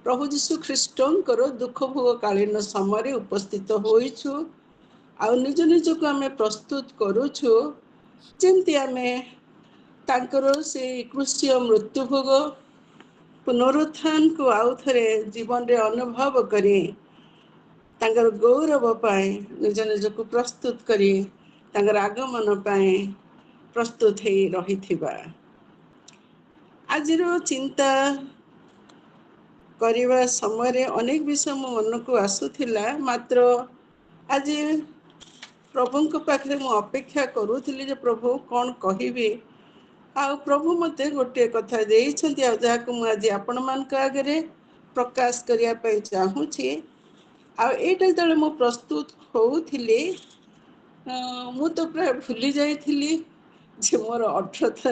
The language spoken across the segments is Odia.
प्रभु जीशु ख्रीष्टर दुख भोग कालीन समय उपस्थित होइछु आ निज निज को आम प्रस्तुत करुछु जेमती आम तांकर से क्रूसीय मृत्यु भोग पुनरुत्थान को आउ थे जीवन रे अनुभव करी तांकर गौरव पाए निज निज को प्रस्तुत करी तांकर आगमन पाए प्रस्तुत हो रही आज चिंता करने समय अनेक विषय मो मन को आसूला मात्र आज प्रभु पाखे मु अपेक्षा करूली जे प्रभु कौन कहबी आ प्रभु मते गोटे कथा देइछन्ति आ जाको मु आज आपण मान आगे प्रकाश करने चाहूँगी आ एटा जब मु प्रस्तुत होउथिली मु तो प्राय भूली जाइथिली जे मोर 18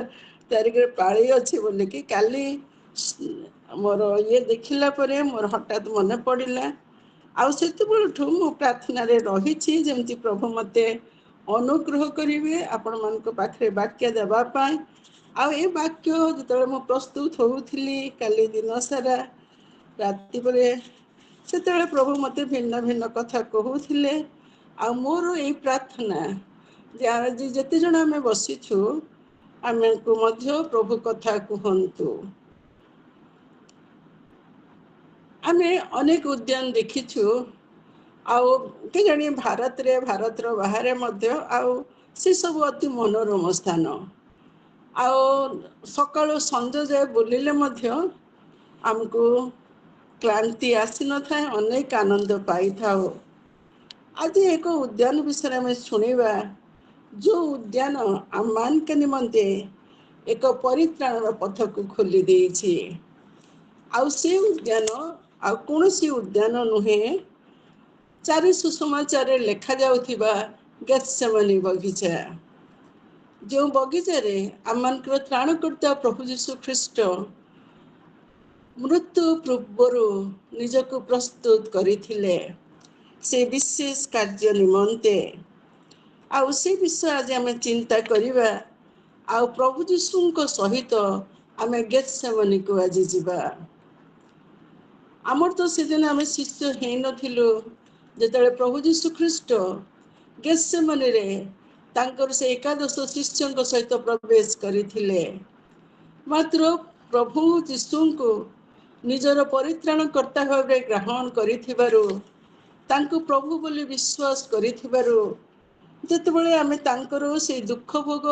तारिख पाली अच्छे बोल कि काली मोर ये देखला परे मोर हठात मन पड़िला आउ से मु प्रार्थना रे रही जमती प्रभु मते अनुग्रह करेंगे आपण मान पाखे वाक्य देवाई आउ ए वाक्य जो मु प्रस्तुत होउथिली काली दिन सारा राति परे से प्रभु मते भिन्न भिन्न कथा कहूथिले आ मोर यही प्रार्थना जे आज जेते जन आम बसीछु आम को मध्य प्रभु कथा कहतु आम अनेक उद्यान देखीछु आउ के जानी भारत रे भारत बाहर मध्य आउ से सब अति मनोरम स्थान आउ सकाळु संज जाए बुलिले मध्य आमको क्लांति आसी न था अनेक आनंद पाई था आज एक उद्यान विषय में शुणा जो उद्यान आम मान के निमंते एक परित्राण पथ को खोली देछि आउ से उद्यान आ कौन सी उद्यान नुहे चारि सुसमाचार लेखा जाउथिबा गेत्सेमनी बगीचा जो बगीचार आम मान त्राणकर्ता प्रभु जीशु ख्रीष्ट मृत्यु पूर्वर निजक प्रस्तुत करथिले से विशेष कार्य निमंते आउ से विषय आज आम चिंता करिबा आउ प्रभु जीशु सहित आम गेत्सेमनी को आज जीवा आमर तो से दिन आम शिष्य हे नथिलु जेतेबेले प्रभु जीशु ख्रीष्ट गेत्सेमनी रे तांकर से एकादश शिष्यों सहित प्रवेश करथिले मात्र प्रभु जीशु को निजर परित्राणकर्ता भाव ग्रहण करिथिबारु तांको प्रभु बोली विश्वास करिथिबारु जेतेबेले आमे तांकर से दुख भोग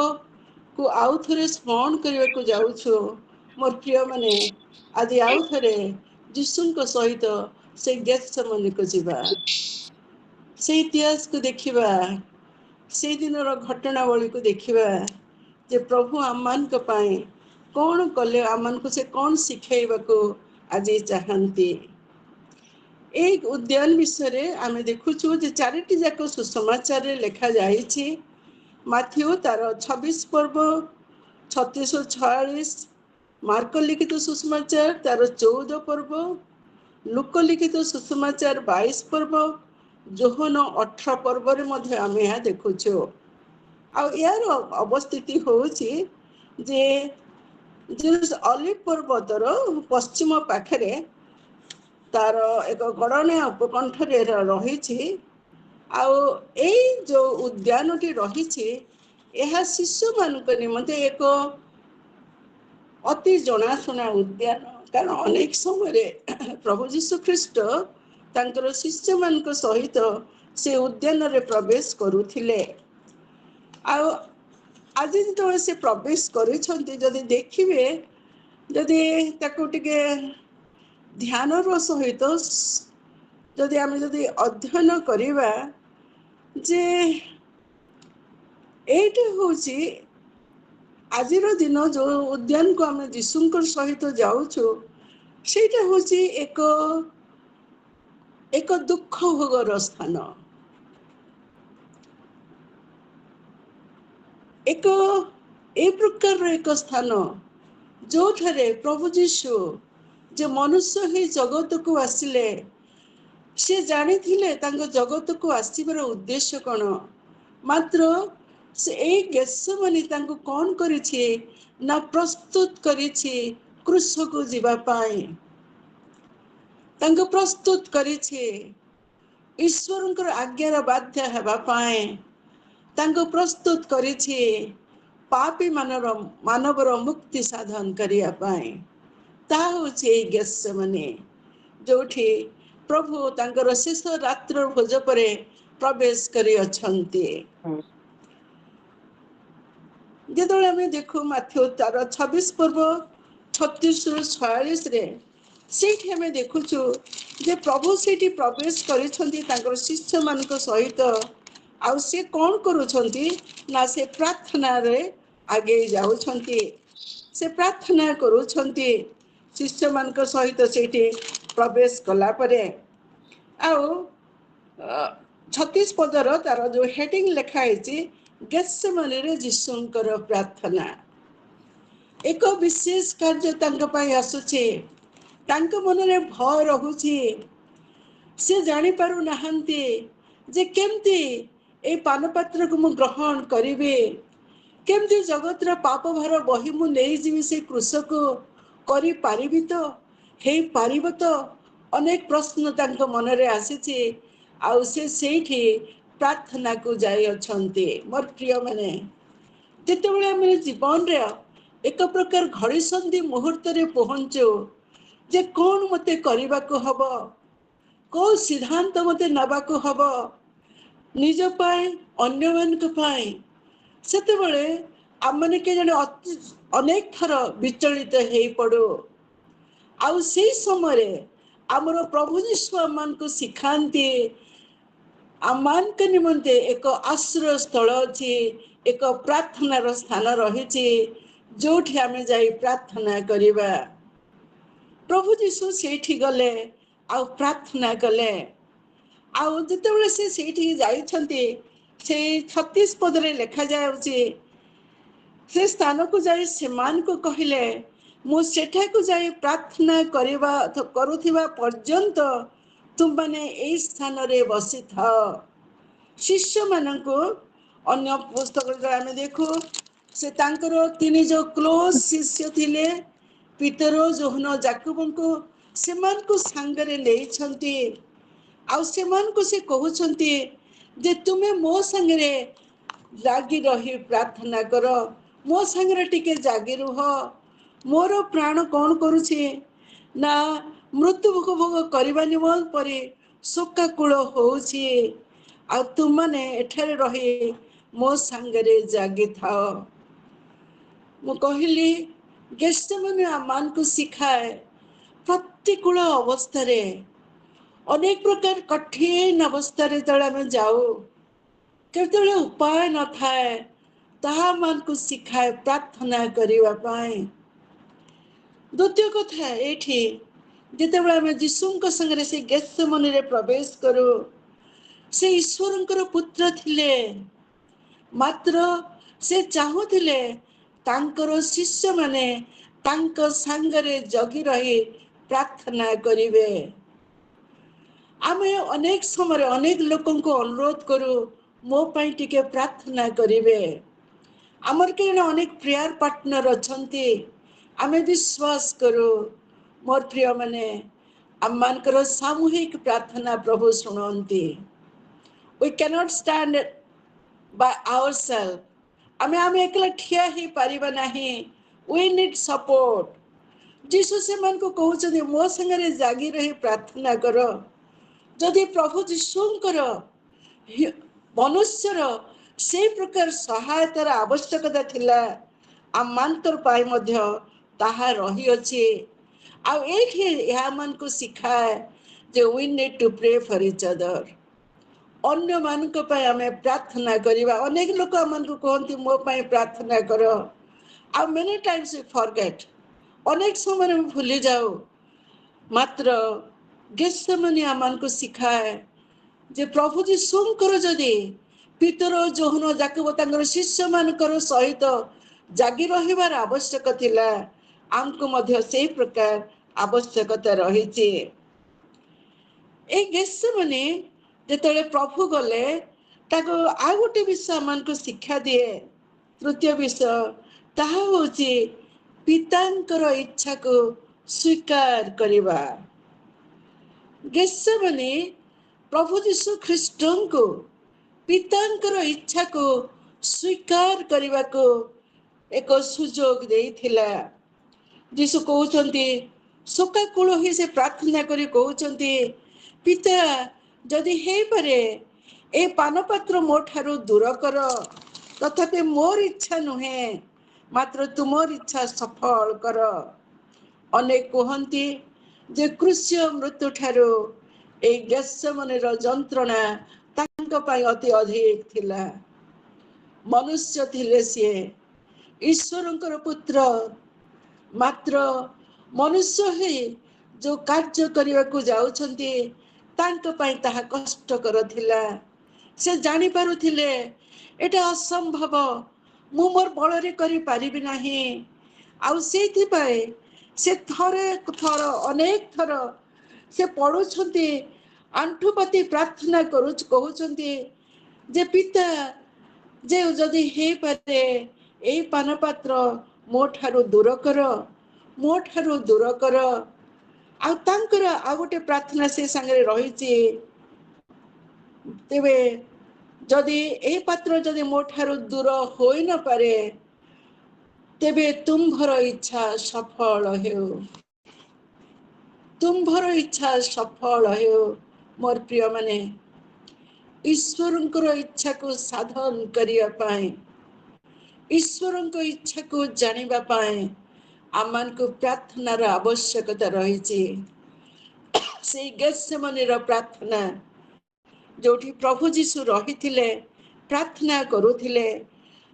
को आउ थरे स्मरण करने को जाउछु मोर प्रिय माने आज आउ थरे जीशु सहित से गेत्सेमनी को जीवा से इतिहास को देखिबा से दिनर घटनावली को देखिबा जे प्रभु आम मान कौन कले आम मान को से कौन शिखेबा को आज चाहती एक उद्यान विषय आम देखुचु जे चारिटी जाक सुसमाचार लेखा जाइछि माथ्यू तार 26 पर्व 3646 मार्क लिखित सुसमाचार तार 14 पर्व लुक लिखित सुसमाचार 22 पर्व जोहन 18 पर्व आम यहाँ देखुचु आ यार अवस्थिति होउछि जे अलिव पर्वतर पश्चिम पाखरे तार एक गणनीय उपकंठ रही जो उद्यानटी रही शिशु मान निमंते एक अति जनाशुना उद्यान कारण अनेक समय प्रभु जीशु ख्रीष्ट तांकर शिष्य मान सहित से उद्यान रे प्रवेश करुथिले आज जो से प्रवेश करिसेंती जदि देखिबे जदि ताको टिके ध्यान सहित जदि आम जदि अध्ययन करिबा जे एटी होची आजिर दिन जो उद्यान को आम जीशुंकर सहित जाऊछु सेटा होची एक दुख भोगर स्थान एक ए प्रकार एक स्थान जो ठारे प्रभु जीशु जे मनुष्य ही जगत को आसिले से जानी थिले तांको जगत को आसीबार उद्देश्य कौन मात्र से ए गेत्सेमनी तांको कौन करिछि ना प्रस्तुत करिछि क्रूस को जीवा पाए ତାଙ୍କୁ ପ୍ରସ୍ତୁତ କରିଛି ଈଶ୍ୱରଙ୍କର ଆଜ୍ଞାର ବାଧ୍ୟ ହେବା ପାଇଁ, ତାଙ୍କୁ ପ୍ରସ୍ତୁତ କରିଛି ପାପୀ ମାନବର ମୁକ୍ତି ସାଧନ କରିବା ପାଇଁ। ତାହା ହେଉଛି ଏଇ ଗେତ୍ସେମନି, ଯୋଉଠି ପ୍ରଭୁ ତାଙ୍କର ଶେଷ ରାତ୍ର ଭୋଜ ପରେ ପ୍ରବେଶ କରିଅଛନ୍ତି। ଯେତେବେଳେ ଆମେ ଦେଖୁ ମାଥ୍ୟୁ ତାର 26 ପୂର୍ବ 36-46 ସେଇଠି ଆମେ ଦେଖୁଛୁ ଯେ ପ୍ରଭୁ ସେଇଠି ପ୍ରବେଶ କରିଛନ୍ତି ତାଙ୍କର ଶିଷ୍ୟମାନଙ୍କ ସହିତ। ଆଉ ସେ କଣ କରୁଛନ୍ତି ନା ସେ ପ୍ରାର୍ଥନାରେ ଆଗେଇ ଯାଉଛନ୍ତି, ସେ ପ୍ରାର୍ଥନା କରୁଛନ୍ତି ଶିଷ୍ୟମାନଙ୍କ ସହିତ ସେଇଠି ପ୍ରବେଶ କଲା ପରେ। ଆଉ 36 ପଦର ତାର ଯୋଉ ହେଡିଂ ଲେଖା ହେଇଛି ଗେତ୍ସେମନିରେ ଯୀଶୁଙ୍କର ପ୍ରାର୍ଥନା। ଏକ ବିଶେଷ କାର୍ଯ୍ୟ ତାଙ୍କ ପାଇଁ ଆସୁଛି, ତାଙ୍କ ମନରେ ଭୟ ରହୁଛି, ସେ ଜାଣିପାରୁନାହାନ୍ତି ଯେ କେମିତି ଏଇ ପାନପାତ୍ରକୁ ମୁଁ ଗ୍ରହଣ କରିବି, କେମିତି ଜଗତର ପାପ ଭାର ବହି ମୁଁ ନେଇଯିବି ସେ କୃଷକୁ, କରିପାରିବି ତ, ହେଇପାରିବ ତ, ଅନେକ ପ୍ରଶ୍ନ ତାଙ୍କ ମନରେ ଆସିଛି। ଆଉ ସେ ସେଇଠି ପ୍ରାର୍ଥନାକୁ ଯାଇଅଛନ୍ତି। ମୋର ପ୍ରିୟ ମାନେ, ଯେତେବେଳେ ଆମେ ଜୀବନରେ ଏକ ପ୍ରକାର ଘଡ଼ିସନ୍ଧି ମୁହୂର୍ତ୍ତରେ ପହଞ୍ଚୁ ଯେ କଣ ମତେ କରିବାକୁ ହବ, କୋଉ ସିଦ୍ଧାନ୍ତ ମତେ ନେବାକୁ ହବ ନିଜ ପାଇଁ ଅନ୍ୟମାନଙ୍କ ପାଇଁ, ସେତେବେଳେ ଆମମାନେ କେ ଜଣେ ଅନେକ ଥର ବିଚଳିତ ହେଇପଡୁ। ଆଉ ସେଇ ସମୟରେ ଆମର ପ୍ରଭୁ ଯୀଶୁ ଆମମାନଙ୍କୁ ଶିଖାନ୍ତି ଆମମାନଙ୍କ ନିମନ୍ତେ ଏକ ଆଶ୍ରୟ ସ୍ଥଳ ଅଛି, ଏକ ପ୍ରାର୍ଥନାର ସ୍ଥାନ ରହିଛି ଯୋଉଠି ଆମେ ଯାଇ ପ୍ରାର୍ଥନା କରିବା। ପ୍ରଭୁ ଯୀଶୁ ସେଇଠି ଗଲେ ଆଉ ପ୍ରାର୍ଥନା କଲେ। ଆଉ ଯେତେବେଳେ ସେ ସେଇଠିକି ଯାଇଛନ୍ତି, ସେଇ 36 ପଦରେ ଲେଖାଯାଉଛି ସେ ସ୍ଥାନକୁ ଯାଇ ସେମାନଙ୍କୁ କହିଲେ, ମୁଁ ସେଠାକୁ ଯାଇ ପ୍ରାର୍ଥନା କରୁଥିବା ପର୍ଯ୍ୟନ୍ତ ତୁମମାନେ ଏଇ ସ୍ଥାନରେ ବସିଥାଅ। ଶିଷ୍ୟମାନଙ୍କୁ ଅନ୍ୟ ପୁସ୍ତକରେ ଆମେ ଦେଖୁ ସେ ତାଙ୍କର 3 ଯୋଉ କ୍ଲୋଜ ଶିଷ୍ୟ ଥିଲେ ପିତର, ଯୋହନ, ଯାକବଙ୍କୁ ସେମାନଙ୍କୁ ସାଙ୍ଗରେ ନେଇଛନ୍ତି। ଆଉ ସେମାନଙ୍କୁ ସେ କହୁଛନ୍ତି ଯେ ତୁମେ ମୋ ସାଙ୍ଗରେ ଲାଗି ରହି ପ୍ରାର୍ଥନା କର, ମୋ ସାଙ୍ଗରେ ଟିକେ ଜାଗି ରୁହ। ମୋର ପ୍ରାଣ କଣ କରୁଛି ନା ମୃତ୍ୟୁ ଭୋଗ କରିବା ନିମନ୍ତ ପରି ଶୋକାକୁଳ ହଉଛି। ଆଉ ତୁମମାନେ ଏଠାରେ ରହି ମୋ ସାଙ୍ଗରେ ଜାଗିଥାଅ। ମୁଁ କହିଲି ଗେତ୍ସେମନି ଆମମାନଙ୍କୁ ଶିଖାଏ ପ୍ରତିକୂଳ ଅବସ୍ଥାରେ, ଅନେକ ପ୍ରକାର କଠିନ ଅବସ୍ଥାରେ ଯେତେବେଳେ ଆମେ ଯାଉ, କେତେବେଳେ ଉପାୟ ନଥାଏ, ତାହା ଆମମାନଙ୍କୁ ଶିଖାଏ ପ୍ରାର୍ଥନା କରିବା ପାଇଁ। ଦ୍ୱିତୀୟ କଥା ଏଇଠି, ଯେତେବେଳେ ଆମେ ଯୀଶୁଙ୍କ ସାଙ୍ଗରେ ସେ ଗେତ୍ସେମନିରେ ପ୍ରବେଶ କରୁ, ସେ ଈଶ୍ୱରଙ୍କର ପୁତ୍ର ଥିଲେ, ମାତ୍ର ସେ ଚାହୁଁଥିଲେ ତାଙ୍କର ଶିଷ୍ୟମାନେ ତାଙ୍କ ସାଙ୍ଗରେ ଜଗି ରହି ପ୍ରାର୍ଥନା କରିବେ। ଆମେ ଅନେକ ସମୟରେ ଅନେକ ଲୋକଙ୍କୁ ଅନୁରୋଧ କରୁ ମୋ ପାଇଁ ଟିକେ ପ୍ରାର୍ଥନା କରିବେ। ଆମର କି ଜଣେ ଅନେକ ପ୍ରେୟାର ପାର୍ଟନର ଅଛନ୍ତି, ଆମେ ବିଶ୍ୱାସ କରୁ ମୋର ପ୍ରିୟ ମାନେ ଆମମାନଙ୍କର ସାମୂହିକ ପ୍ରାର୍ଥନା ପ୍ରଭୁ ଶୁଣନ୍ତି। We cannot stand by ourselves. ଆମେ ଏକଲା ଠିଆ ହେଇପାରିବା ନାହିଁ। We need support. ଯୀଶୁ ସେମାନଙ୍କୁ କହୁଛନ୍ତି ମୋ ସାଙ୍ଗରେ ଜାଗି ରହି ପ୍ରାର୍ଥନା କର। ଯଦି ପ୍ରଭୁ ଯୀଶୁଙ୍କର ମନୁଷ୍ୟର ସେଇ ପ୍ରକାର ସହାୟତାର ଆବଶ୍ୟକତା ଥିଲା, ଆମମାନଙ୍କର ପାଇଁ ମଧ୍ୟ ତାହା ରହିଅଛି। ଆଉ ଏଇଠି ଏହା ଆମମାନଙ୍କୁ ଶିଖାଏ ଯେ we need to pray for each other. ଅନ୍ୟମାନଙ୍କ ପାଇଁ ଆମେ ପ୍ରାର୍ଥନା କରିବା। ଅନେକ ଲୋକ ଆମମାନଙ୍କୁ କହନ୍ତି ମୋ ପାଇଁ ପ୍ରାର୍ଥନା କର। ଆଉ many times we forget. ଅନେକ ସମୟରେ ଆମେ ଭୁଲି ଯାଉ। ମାତ୍ର ଗେତ୍ସେମନି ଆମମାନଙ୍କୁ ଶିଖାଏ ଯେ ପ୍ରଭୁ ଯୀଶୁଙ୍କର ଯଦି ପିତର, ଯୋହନ, ଯାକବ ତାଙ୍କର ଶିଷ୍ୟମାନଙ୍କର ସହିତ ଜାଗି ରହିବାର ଆବଶ୍ୟକ ଥିଲା, ଆମକୁ ମଧ୍ୟ ସେଇ ପ୍ରକାର ଆବଶ୍ୟକତା ରହିଛି। ଏଇ ଗେତ୍ସେମନି ଯେତେବେଳେ ପ୍ରଭୁ ଗଲେ, ତାକୁ ଆଉ ଗୋଟେ ବିଷୟ ଆମମାନଙ୍କୁ ଶିକ୍ଷା ଦିଏ। ତୃତୀୟ ବିଷୟ ତାହା ହେଉଛି ପିତାଙ୍କର ଇଚ୍ଛାକୁ ସ୍ୱୀକାର କରିବା। गेत्सेमनी प्रभु यीशु ख्रीष्ट को पितांकर इच्छा को स्वीकार करने को एक सुजोग देइथिला। यीशु कहउछन्ति सकाकूल ही से प्रार्थना करी कहउछन्ति पिता जदि हे पारे ए पानपात्र मो ठारू दूर कर, तथापि मोर इच्छा नुहे मात्र तुमर इच्छा सफल कर। अनेक कहती जे क्रूस्य मृत्यु ठारू ए गेत्सेमनी जंत्रणा तांको पाई अति अधिक थिला। मनुष्य थिले सी ईश्वरंकर पुत्र, मात्र मनुष्य ही जो कार्य करने को जाउछन्ति तांको पाई ताहा कष्टकर थिला। से जानी पारुथिले एटा असंभव, मु मोर बଳରେ करि पारिबि नाही। आउ सेथि पाए से थरे थर अनेक थर से पढुछन्ति, आंठुपाती प्रार्थना करूछ कहउछन्ति जे पिता जे जदि हे पारे एई पानपात्र मो ठारू दूर कर, मो ठारू दूर कर। आ तांकर आ गोटे प्रार्थना से संगे रहिछि, तेबे जदि ए पात्र जदि मो ठारू दूर होई न पारे तेबे तुम्भर इच्छा सफल हेउ, तुम्भर इच्छा सफल हेउ। मोर प्रिय माने ईश्वरंकर इच्छा को साधन करिया पाए, ईश्वरंकर इच्छा को जानिबा पाए आमान को प्रार्थनार आवश्यकता रहिछि। से गेत्सेमनीर प्रार्थना जोठी प्रभु जीशु रहिथिले प्रार्थना करुथिले,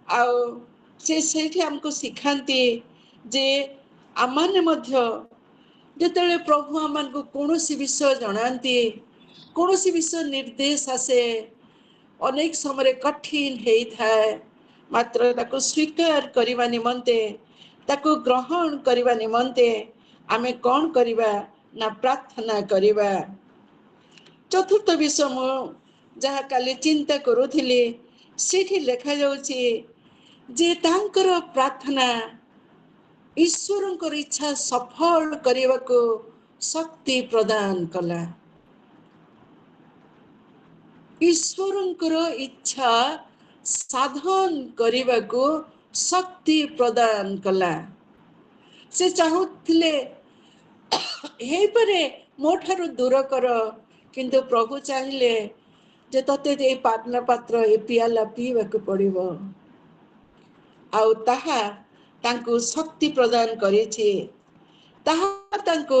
आउ से सेठी हमको सिखांती जे आमाने मध्य जेतेले प्रभु आमान को कोनोसी विषय जनांती, कोनोसी विषय निर्देश आसे अनेक समय कठिन हेई थाए, मात्र ताको स्वीकार करिवा निमंते, ताको ग्रहण करिवा निमंते आमे कौन करिवा ना प्रार्थना करिवा। चतुर्थ विषय मु जहा काली चिंता करुथिली सेठी लेखा जाउछि जे तांकर प्रार्थना ईश्वरंकर इच्छा सफल करने को शक्ति प्रदान कला। ईश्वरंकर इच्छा साधन करने को शक्ति प्रदान कला। से चाहूथिले हे परे मो ठारू दूर कर, किंतु प्रभु चाहिए जे तते ए पान पात्र ए पियाला पीवाक पड़िबो। आउ ताहा तांको शक्ति प्रदान करिछि, ताहा तांको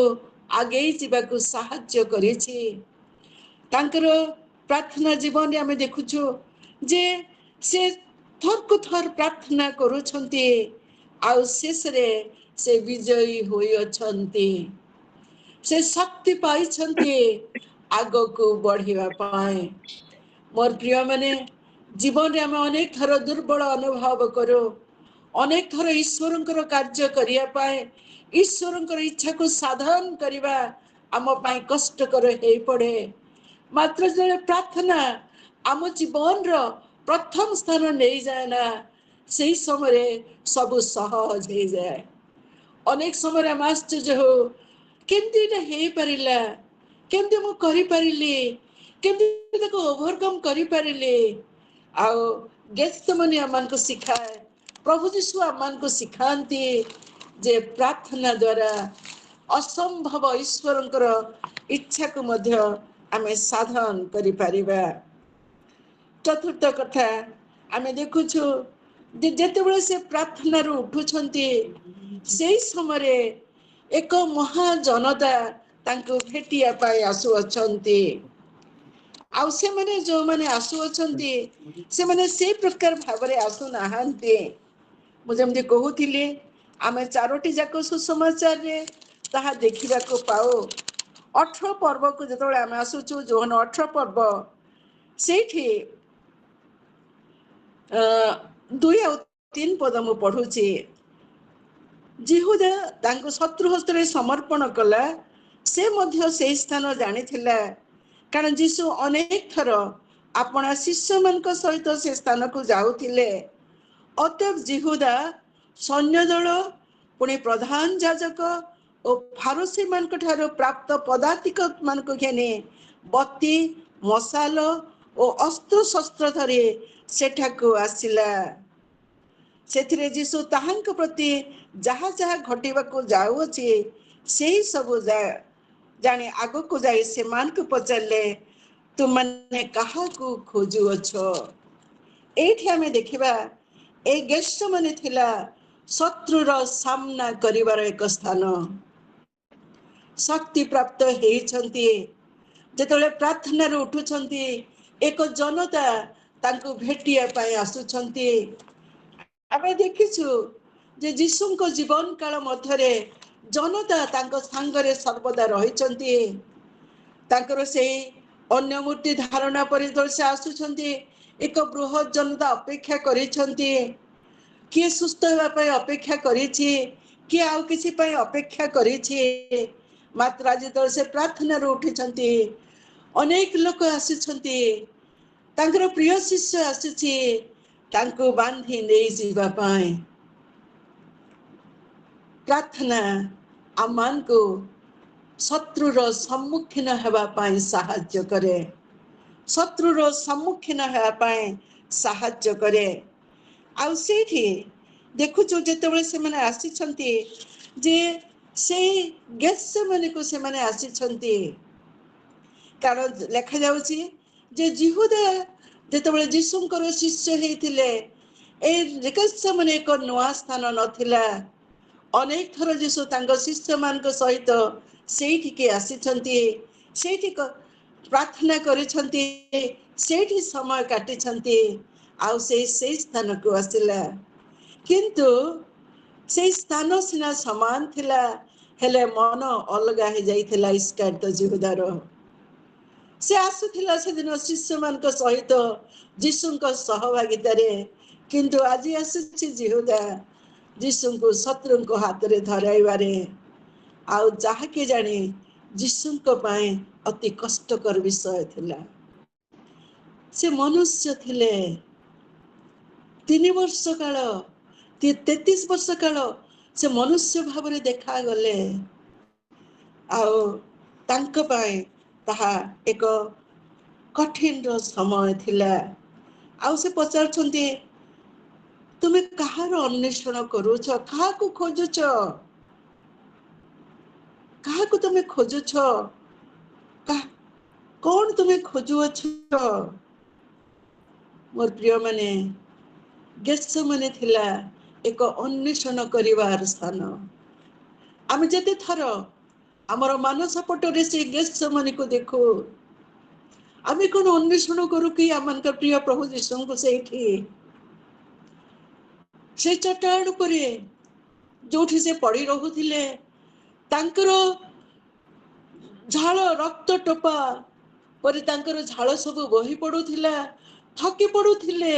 आगे जीवाकू साहाय्य करिछि। तांकर प्रार्थना जीवन रे आमे देखुछु जे से थर को थर प्रार्थना करूछन्ति, आउ शेष रे से विजयी होई अछन्ति, से शक्ति पाइछन्ति आगो को बढ़िवा पाए। मोर प्रिय माने जीवन रे आमे अनेक थर दुर्बल अनुभव करो, अनेक थर ईश्वरंकर कार्य करिया पाए, ईश्वरंकर इच्छा को साधन करिवा आम पाई कष्टकर हे पड़े। मात्र जने प्रार्थना आम जीवन रो प्रथम स्थान नहीं जाए ना, सही समय सब सहज हो जाए। अनेक समय आम आश्चर्य हो केमती हे पारिला, केमती मु करि पारिली, केमती ताको ओवरकम करि पारिली। आउ गेत्सेमनी आमान को सिखाए, प्रभु यीशु आमान को सिखांती जे प्रार्थना द्वारा असंभव ईश्वरंकर इच्छा को मध्य आमे साधन करि पारिबा। चतुर्थ कथा आमे देखुछु जेतेबेले से प्रार्थना रू उठुछन्ती सेही समय एक महा जनता तांको भेटिया पाई आसु अछन्ती। आउ से माने जो माने आसु अछन्ती से माने से प्रकार भाबरे आसु नाहांती। मु जेमति कहूथिली आमे चारोटी जाको सुसमाचार रे ताहा देखिबा को पाओ। 18 पर्व को जेतबेले आमे आसुछु जोहन 18 पर्व सेठी 2 और 3 पद मु पढुछि। जिहुदा तांको शत्रु हस्तरे समर्पण कला, से मध्य से स्थान जानिथिला, कारण जीशु अनेक थर अपना शिष्य मानक सहित से स्थान को जाउथिले। अतएव जिहुदा सैन्य दल पुणी प्रधान याजक ଓ ଫାରୁସି ମାନଙ୍କ ଠାରୁ ପ୍ରାପ୍ତ ପଦାତିକ ମାନଙ୍କୁ ଘେନି ବତି ମଶାଲ ଓ ଅସ୍ତ୍ରଶସ୍ତ୍ର ଧରି ସେଠାକୁ ଆସିଲା। ସେଥିରେ ଯୀଶୁ ତାହାଙ୍କ ପ୍ରତି ଯାହା ଯାହା ଘଟିବାକୁ ଯାଉଅଛି ସେହି ସବୁ ଜାଣି ଆଗକୁ ଯାଇ ସେମାନଙ୍କୁ ପଚାରିଲେ, ତୁମାନେ କାହାକୁ ଖୋଜୁଅଛ? ଏଇଠି ଆମେ ଦେଖିବା ଏଇ ଗେତ୍ସେମନି ଥିଲା ଶତ୍ରୁର ସାମ୍ନା କରିବାର ଏକ ସ୍ଥାନ। ଶକ୍ତି ପ୍ରାପ୍ତ ହେଇଛନ୍ତି ଯେତେବେଳେ ପ୍ରାର୍ଥନାରୁ ଉଠୁଛନ୍ତି, ଏକ ଜନତା ତାଙ୍କୁ ଭେଟିବା ପାଇଁ ଆସୁଛନ୍ତି। ଆମେ ଦେଖିଛୁ ଯେ ଯୀଶୁଙ୍କ ଜୀବନ କାଳ ମଧ୍ୟରେ ଜନତା ତାଙ୍କ ସାଙ୍ଗରେ ସର୍ବଦା ରହିଛନ୍ତି। ତାଙ୍କର ସେଇ ଅନ୍ୟ ମୂର୍ତ୍ତି ଧାରଣା ପରିଦର୍ଶ ଆସୁଛନ୍ତି। ଏକ ବୃହତ୍ ଜନତା ଅପେକ୍ଷା କରିଛନ୍ତି। କିଏ ସୁସ୍ଥ ହେବା ପାଇଁ ଅପେକ୍ଷା କରିଛି, କିଏ ଆଉ କିଛି ପାଇଁ ଅପେକ୍ଷା କରିଛି। ମାତ୍ର ଆଜି ତ ସେ ପ୍ରାର୍ଥନାରୁ ଉଠିଛନ୍ତି। ଅନେକ ଲୋକ ଆସିଛନ୍ତି, ତାଙ୍କର ପ୍ରିୟ ଶିଷ୍ୟ ଆସିଛି ତାଙ୍କୁ ବାନ୍ଧି ନେଇଯିବା ପାଇଁ। ପ୍ରାର୍ଥନା ଆମମାନଙ୍କୁ ଶତ୍ରୁର ସମ୍ମୁଖୀନ ହେବା ପାଇଁ ସାହାଯ୍ୟ କରେ। ଶତ୍ରୁର ସମ୍ମୁଖୀନ ହେବା ପାଇଁ ସାହାଯ୍ୟ କରେ। ଆଉ ସେଇଠି ଦେଖୁଛୁ ଯେତେବେଳେ ସେମାନେ ଆସିଛନ୍ତି ଯେ ସେଇ ଗେତ୍ସେମନିକୁ ସେମାନେ ଆସିଛନ୍ତି। କାରଣ ଲେଖାଯାଉଛି ଯେ ଯିହୁଦା ଯେତେବେଳେ ଯୀଶୁଙ୍କର ଶିଷ୍ୟ ହେଇଥିଲେ, ଏଇ ଗେତ୍ସେମନି ଏକ ନୂଆ ସ୍ଥାନ ନଥିଲା। ଅନେକ ଥର ଯୀଶୁ ତାଙ୍କ ଶିଷ୍ୟମାନଙ୍କ ସହିତ ସେଇଠିକି ଆସିଛନ୍ତି, ସେଇଠି ପ୍ରାର୍ଥନା କରିଛନ୍ତି, ସେଇଠି ସମୟ କାଟିଛନ୍ତି। ଆଉ ସେଇ ସ୍ଥାନକୁ ଆସିଲା। କିନ୍ତୁ ସେଇ ସ୍ଥାନ ସିନା ସମାନ ଥିଲା, ହେଲେ ମନ ଅଲଗା ହେଇଯାଇଥିଲା ଇସ୍କାରିୟତ ଯିହୁଦାର। ସେ ଆସୁଥିଲା ସେଦିନ ଶିଷ୍ୟମାନଙ୍କ ସହିତ ଯୀଶୁଙ୍କ ସହଭାଗିତାରେ, କିନ୍ତୁ ଆଜି ଆସୁଛି ଯିହୁଦା ଯୀଶୁଙ୍କୁ ଶତ୍ରୁଙ୍କ ହାତରେ ଧରାଇବାରେ। ଆଉ ଯାହାକି ଜାଣି ଯୀଶୁଙ୍କ ପାଇଁ ଅତି କଷ୍ଟକର ବିଷୟ ଥିଲା। ସେ ମନୁଷ୍ୟ ଥିଲେ। 3 ବର୍ଷ କାଳ 33 ବର୍ଷ କାଳ ସେ ମନୁଷ୍ୟ ଭାବରେ ଦେଖାଗଲେ। ଆଉ ତାଙ୍କ ପାଇଁ ତାହା ଏକ କଠିନର ସମୟ ଥିଲା। ଆଉ ସେ ପଚାରୁଛନ୍ତି, ତୁମେ କାହାର ଅନ୍ୱେଷଣ କରୁଛ? କାହାକୁ ଖୋଜୁଛ? କାହାକୁ ତୁମେ ଖୋଜୁଛ? କଣ ତୁମେ ଖୋଜୁଅଛ? ମୋର ପ୍ରିୟ ମାନେ, ଗେତ୍ସେମନି ଥିଲା ଏକ ଅନ୍ୱେଷଣ କରିବାର ସ୍ଥାନ। ଆମେ ଯେତେ ଥର ଆମର ମାନସ ପଟରେ ସେ ଗେତ୍ସେମନିକୁ ଦେଖୁ, ଆମେ କଣ ଅନ୍ୱେଷଣ କରୁ କି ଆମମାନଙ୍କ ପ୍ରିୟ ପ୍ରଭୁ ଯୀଶୁଙ୍କୁ ସେଇଠି ସେ ଚଟାଣ ଉପରେ ଯୋଉଠି ସେ ପଡି ରହୁଥିଲେ, ତାଙ୍କର ଝାଳ ରକ୍ତ ଟୋପା ପରେ ତାଙ୍କର ଝାଳ ସବୁ ବହି ପଡୁଥିଲା, ଥକି ପଡୁଥିଲେ।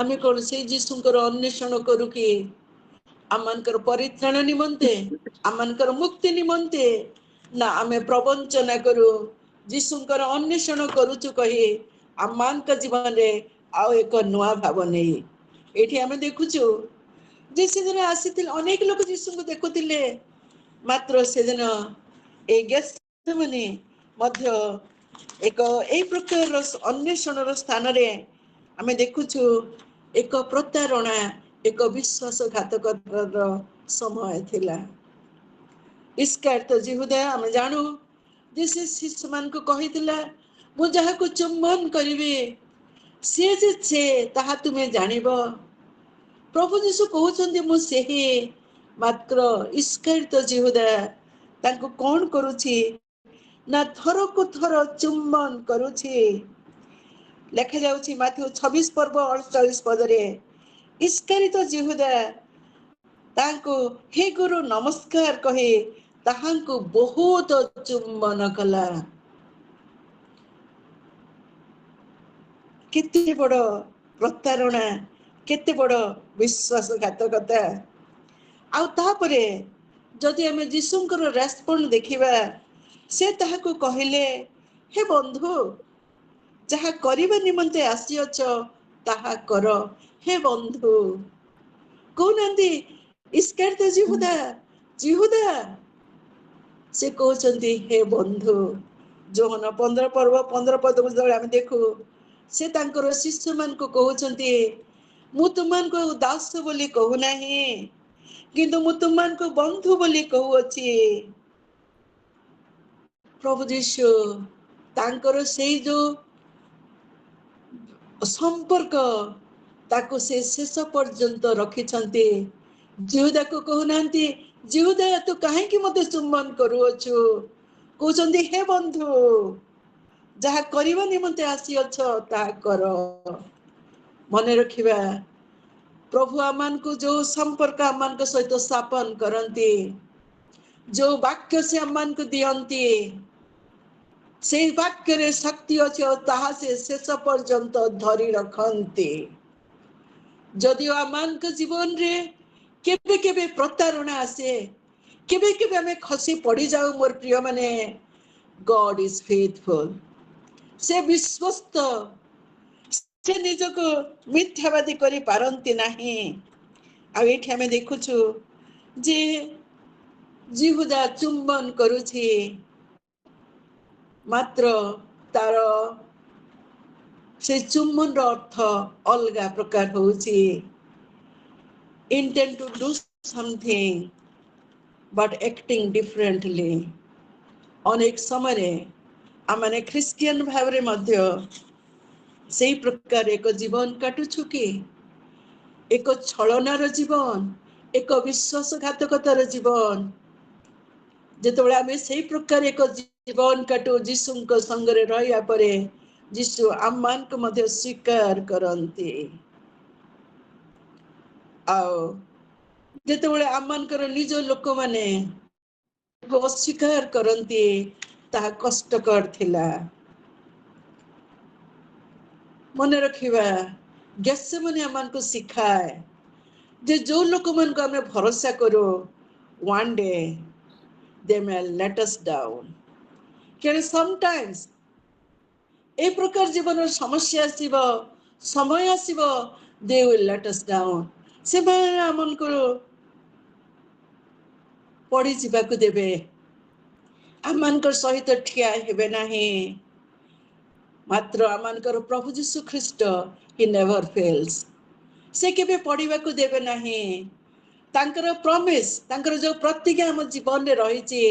ଆମେ କଣ ସେଇ ଯୀଶୁଙ୍କର ଅନ୍ୱେଷଣ କରୁ କି ଆମମାନଙ୍କର ପରିତ୍ରାଣ ନିମନ୍ତେ, ଆମମାନଙ୍କର ମୁକ୍ତି ନିମନ୍ତେ? ନା ଆମେ ପ୍ରବଞ୍ଚନା କରୁ, ଯୀଶୁଙ୍କର ଅନ୍ୱେଷଣ କରୁଛୁ କହି ଆମମାନଙ୍କ ଜୀବନରେ ଆଉ ଏକ ନୂଆ ଭାବ ନେଇ। ଏଇଠି ଆମେ ଦେଖୁଛୁ ଯେ ସେଦିନ ଆସିଥିଲେ, ଅନେକ ଲୋକ ଯୀଶୁଙ୍କୁ ଦେଖୁଥିଲେ। ମାତ୍ର ସେଦିନ ଏଇ ଗେତ୍ସେମନି ମଧ୍ୟ ଏକ ଏଇ ପ୍ରକାରର ଅନ୍ୱେଷଣର ସ୍ଥାନରେ ଆମେ ଦେଖୁଛୁ ଏକ ପ୍ରତାରଣା, ଏକ ବିଶ୍ୱାସଘାତକତାର ସମୟ ଥିଲା। ଇସ୍କାରିୟତ ଯିହୁଦା, ଆମେ ଜାଣୁ ଯେ ସେ ଶିଷ୍ୟମାନଙ୍କୁ କହିଥିଲା, ମୁଁ ଯାହାକୁ ଚୁମ୍ବନ କରିବି ସିଏ ଯେ ସେ ତାହା ତୁମେ ଜାଣିବ। ପ୍ରଭୁ ଯୀଶୁ କହୁଛନ୍ତି ମୁଁ ସେହି। ମାତ୍ର ଇସ୍କାରିୟତ ଯିହୁଦା ତାଙ୍କୁ କଣ କରୁଛି ନା ଥରକୁ ଥର ଚୁମ୍ବନ କରୁଛି। ଲେଖାଯାଉଛି ମାଥ୍ୟୁ 26 ପର୍ବ 48 ପଦରେ, ଇସ୍କାରିୟତ ଯିହୁଦା ତାଙ୍କୁ ହେ ଗୁରୁ ନମସ୍କାର କହି ତାହାଙ୍କୁ ବହୁତ ଚୁମ୍ବନ କଲା। କେତେ ବଡ ପ୍ରତାରଣା, କେତେ ବଡ ବିଶ୍ୱାସଘାତକତା। ଆଉ ତାପରେ ଯଦି ଆମେ ଯୀଶୁଙ୍କର ରେସ୍ପଣ୍ଡ ଦେଖିବା, ସେ ତାହାକୁ କହିଲେ, ହେ ବନ୍ଧୁ, ଯାହା କରିବା ନିମନ୍ତେ ଆସିଅଛ ତାହା କର। ହେ ବନ୍ଧୁ, କହୁନାହାନ୍ତି ଇସ୍କାରିୟତ ଯିହୁଦା ଯିହୁଦା, ସେ କହୁଛନ୍ତି ହେ ବନ୍ଧୁ। ଯୋହନ 15 ପର୍ବ 15 ପଦକୁ ଯେତେବେଳେ ଆମେ ଦେଖୁ, ସେ ତାଙ୍କର ଶିଷ୍ୟ ମାନଙ୍କୁ କହୁଛନ୍ତି ମୁଁ ତୁମମାନଙ୍କୁ ଦାସ ବୋଲି କହୁନାହିଁ, କିନ୍ତୁ ମୁଁ ତୁମମାନଙ୍କୁ ବନ୍ଧୁ ବୋଲି କହୁଅଛି। ପ୍ରଭୁ ଯୀଶୁ ତାଙ୍କର ସେଇ ଯୋଉ ସମ୍ପର୍କ ତାକୁ ସେ ଶେଷ ପର୍ଯ୍ୟନ୍ତ ରଖିଛନ୍ତି। ଯିହୁଦାକୁ କହୁନାହାନ୍ତି ଯିହୁଦା ତୁ କାହିଁକି ମତେ ଚୁମ୍ବନ କରୁଅଛୁ, କହୁଛନ୍ତି ହେ ବନ୍ଧୁ ଯାହା କରିବା ନିମନ୍ତେ ଆସିଅଛ ତାହା କର। ମନେ ରଖିବା, ପ୍ରଭୁ ଆମମାନଙ୍କୁ ଯୋଉ ସମ୍ପର୍କ ଆମମାନଙ୍କ ସହିତ ସ୍ଥାପନ କରନ୍ତି, ଯୋଉ ବାକ୍ୟ ସେ ଆମମାନଙ୍କୁ ଦିଅନ୍ତି, ସେଇ ବାକ୍ୟରେ ଶକ୍ତି ଅଛି ଆଉ ତାହା ସେ ଶେଷ ପର୍ଯ୍ୟନ୍ତ ଧରି ରଖନ୍ତି। ଯଦିଓ ଆମମାନଙ୍କ ଜୀବନରେ କେବେ କେବେ ପ୍ରତାରଣା ଆସେ, କେବେ କେବେ ଆମେ ଖସି ପଡିଯାଉ, ମୋର ପ୍ରିୟ ମାନେ, ଗଡ୍ ଇଜ ଫେଥଫୁଲ। ସେ ବିଶ୍ୱସ୍ତ, ସେ ନିଜକୁ ମିଥ୍ୟାବାଦୀ କରିପାରନ୍ତି ନାହିଁ। ଆଉ ଏଇଠି ଆମେ ଦେଖୁଛୁ ଯେ ଯିହୁଦା ଚୁମ୍ବନ କରୁଛି, ମାତ୍ର ତାର ସେ ଚୁମ୍ବନର ଅର୍ଥ ଅଲଗା ପ୍ରକାର ହଉଛି। intend to do something but acting differently। ଅନେକ ସମୟରେ ଆମେ ଖ୍ରୀଷ୍ଟିଆନ ଭାବରେ ମଧ୍ୟ ସେଇ ପ୍ରକାର ଏକ ଜୀବନ କାଟୁଛୁ କି? ଏକ ଛଳନାର ଜୀବନ, ଏକ ବିଶ୍ୱାସଘାତକତାର ଜୀବନ। ଯେତେବେଳେ ଆମେ ସେଇ ପ୍ରକାର ଏକ ଜୀବନ କାଟୁ, ଯୀଶୁଙ୍କ ସଙ୍ଗରେ ରହିବା ପରେ ଯୀଶୁ ଆମମାନଙ୍କୁ ମଧ୍ୟ ସ୍ୱୀକାର କରନ୍ତି। ଆଉ ଯେତେବେଳେ ଆମମାନଙ୍କର ନିଜ ଲୋକମାନେ ଅସ୍ୱୀକାର କରନ୍ତି, ତାହା କଷ୍ଟକର ଥିଲା। ମନେ ରଖିବା, ଗେତ୍ସେମନି ଆମମାନଙ୍କୁ ଶିଖାଏ ଯେ ଯୋଉ ଲୋକମାନଙ୍କୁ ଆମେ ଭରସା କରୁ, one day they may let us down। କାରଣ sometimes এই ପ୍ରକାର ଜୀବନର ସମସ୍ୟା ଆସିବ, ସମୟ ଆସିବ, they will let us down। ସେମାନେ ଆମମାନଙ୍କୁ ପଡ଼ିଯିବାକୁ ଦେବେ, ଆମମାନଙ୍କ ସହିତ ଠିଆ ହେବେ ନାହିଁ। ମାତ୍ର ଆମମାନଙ୍କର ପ୍ରଭୁ ଯୀଶୁ ଖ୍ରୀଷ୍ଟ he never fails। ସେ କେବେ ପଡ଼ିବାକୁ ଦେବେ ନାହିଁ। ତାଙ୍କର ପ୍ରମିସ୍, ତାଙ୍କର ଯୋଉ ପ୍ରତିଜ୍ଞା ଆମ ଜୀବନରେ ରହିଛି,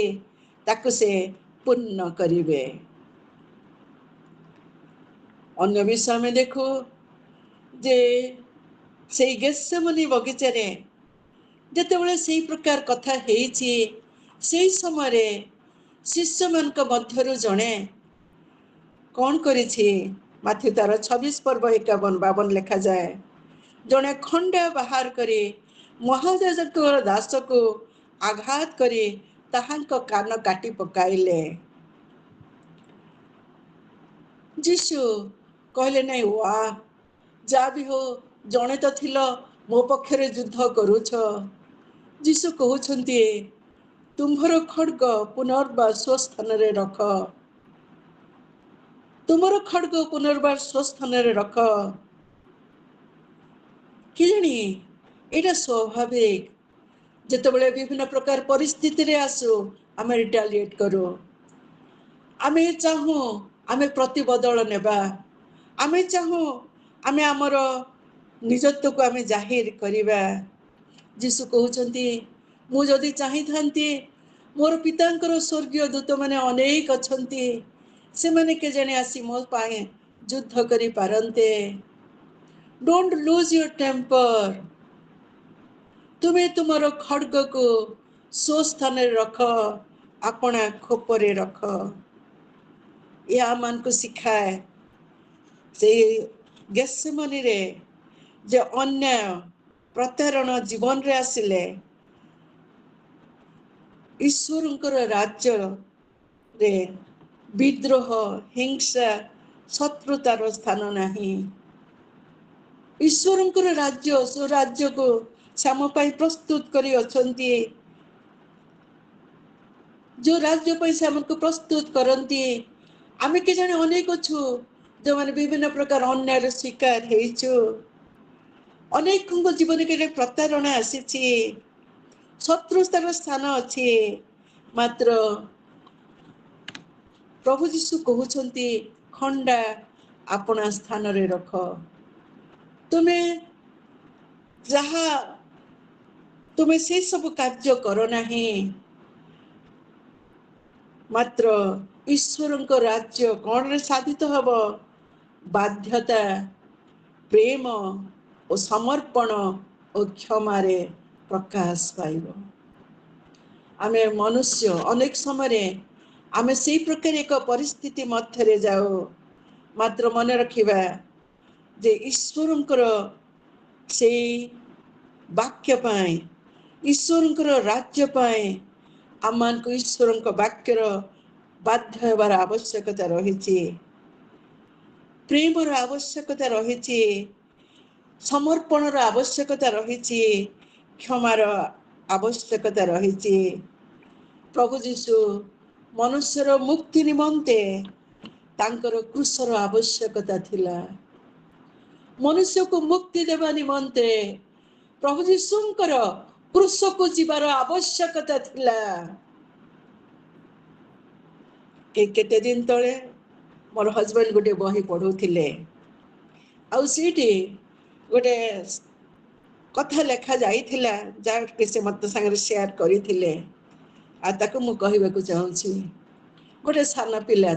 ତାକୁ ସେ ପୂର୍ଣ୍ଣ କରିବେ। ଅନ୍ୟ ବିଷୟ ଆମେ ଦେଖୁ ଯେ ସେଇ ଗେତ୍ସେମନି ବଗିଚାରେ ଯେତେବେଳେ ସେଇ ପ୍ରକାର କଥା ହେଇଛି, ସେଇ ସମୟରେ ଶିଷ୍ୟମାନଙ୍କ ମଧ୍ୟରୁ ଜଣେ କଣ କରିଛି? ମାଥ୍ୟୁ ତାର 26 ପର୍ବ 51-52 ଲେଖାଯାଏ, ଜଣେ ଖଣ୍ଡା ବାହାର କରି ମହାଯାଜକ ଦାସକୁ ଆଘାତ କରି ତାହାଙ୍କ କାନ କାଟି ପକାଇଲେ। ଯୀଶୁ କହିଲେ ନାଇଁ, ୱା, ଯାହା ବି ହଉ, ଜଣେ ତ ଥିଲ ମୋ ପକ୍ଷରେ ଯୁଦ୍ଧ କରୁଛ। ଯୀଶୁ କହୁଛନ୍ତି ତୁମ୍ଭର ଖଡ୍ଗ ପୁନର୍ବାର ସ୍ୱସ୍ଥାନରେ ରଖ, ତୁମର ଖଡ୍ଗ ପୁନର୍ବାର ସ୍ୱସ୍ଥାନରେ ରଖ। କେଜାଣି ଏଇଟା ସ୍ୱାଭାବିକ, ଯେତେବେଳେ ବିଭିନ୍ନ ପ୍ରକାର ପରିସ୍ଥିତିରେ ଆସୁ ଆମେ ରିଟାଲିଏଟ୍ କରୁ, ଆମେ ଚାହୁଁ ଆମେ ପ୍ରତିବଦଳ ନେବା, ଆମେ ଚାହୁଁ ଆମେ ଆମର ନିଜତ୍ୱକୁ ଆମେ ଜାହିର କରିବା। ଯୀଶୁ କହୁଛନ୍ତି ମୁଁ ଯଦି ଚାହିଁଥାନ୍ତି, ମୋର ପିତାଙ୍କର ସ୍ୱର୍ଗୀୟ ଦୂତମାନେ ଅନେକ ଅଛନ୍ତି, ସେମାନେ କେଜାଣି ଆସି ମୋ ପାଇଁ ଯୁଦ୍ଧ କରିପାରନ୍ତେ। Don't lose your temper. ତୁମେ ତୁମର ଖଡ୍ଗକୁ ସ୍ୱସ୍ଥାନରେ ରଖ, ଆପଣା ଖୋପରେ ରଖ। ଏହା ଆମମାନଙ୍କୁ ଶିଖାଏ ସେଇ ଗେତ୍ସେମନିରେ ଯେ ଅନ୍ୟାୟ ପ୍ରତାରଣା ଜୀବନରେ ଆସିଲେ ଈଶ୍ୱରଙ୍କର ରାଜ୍ୟରେ ବିଦ୍ରୋହ, ହିଂସା, ଶତ୍ରୁତାର ସ୍ଥାନ ନାହିଁ। ଈଶ୍ୱରଙ୍କର ରାଜ୍ୟ, ସ୍ୱରାଜ୍ୟକୁ ସେ ଆମ ପାଇଁ ପ୍ରସ୍ତୁତ କରି ଅଛନ୍ତି। ଯୋଉ ରାଜ୍ୟ ପାଇଁ ସେ ଆମକୁ ପ୍ରସ୍ତୁତ କରନ୍ତି, ଆମେ କେଜାଣି ଅନେକ ଅଛୁ ଯୋଉମାନେ ବିଭିନ୍ନ ପ୍ରକାର ଅନ୍ୟାୟର ଶିକାର ହେଇଛୁ। ଅନେକଙ୍କ ଜୀବନରେ ପ୍ରତାରଣା ଆସିଛି, ଶତ୍ରୁତାର ସ୍ଥାନ ଅଛି, ମାତ୍ର ପ୍ରଭୁ ଯୀଶୁ କହୁଛନ୍ତି ଖଣ୍ଡା ଆପଣା ସ୍ଥାନରେ ରଖ। ତୁମେ ଯାହା ତୁମେ ସେ ସବୁ କାର୍ଯ୍ୟ କର ନାହିଁ, ମାତ୍ର ଈଶ୍ୱରଙ୍କ ରାଜ୍ୟ କଣରେ ସାଧିତ ହବ? ବାଧ୍ୟତା, ପ୍ରେମ ଓ ସମର୍ପଣ ଓ କ୍ଷମାରେ ପ୍ରକାଶ ପାଇବ। ଆମେ ମନୁଷ୍ୟ ଅନେକ ସମୟରେ ଆମେ ସେଇ ପ୍ରକାର ଏକ ପରିସ୍ଥିତି ମଧ୍ୟରେ ଯାଉ, ମାତ୍ର ମନେ ରଖିବା ଯେ ଈଶ୍ୱରଙ୍କର ସେଇ ବାକ୍ୟ ପାଇଁ, ଈଶ୍ୱରଙ୍କର ରାଜ୍ୟ ପାଇଁ ଆମମାନଙ୍କୁ ଈଶ୍ୱରଙ୍କ ବାକ୍ୟର ବାଧ୍ୟ ହେବାର ଆବଶ୍ୟକତା ରହିଛି, ପ୍ରେମର ଆବଶ୍ୟକତା ରହିଛି, ସମର୍ପଣର ଆବଶ୍ୟକତା ରହିଛି, କ୍ଷମାର ଆବଶ୍ୟକତା ରହିଛି। ପ୍ରଭୁ ଯୀଶୁ ମନୁଷ୍ୟର ମୁକ୍ତି ନିମନ୍ତେ ତାଙ୍କର କ୍ରୁଶର ଆବଶ୍ୟକତା ଥିଲା। ମନୁଷ୍ୟକୁ ମୁକ୍ତି ଦେବା ନିମନ୍ତେ ପ୍ରଭୁ ଯୀଶୁଙ୍କର କ୍ରୁଶକୁ ଯିବାର ଆବଶ୍ୟକତା ଥିଲା। କେତେ ଦିନ ତଳେ ମୋର ହଜବେଣ୍ଡ ଗୋଟେ ବହି ପଢୁଥିଲେ, ଆଉ ସେଇଠି ଗୋଟେ କଥା ଲେଖା ଯାଇଥିଲା ଯାହାକି ସେ ମତେ ସାଙ୍ଗରେ ସେୟାର କରିଥିଲେ, ଆଉ ତାକୁ ମୁଁ କହିବାକୁ ଚାହୁଁଛି। ଗୋଟେ ସାନ ପିଲା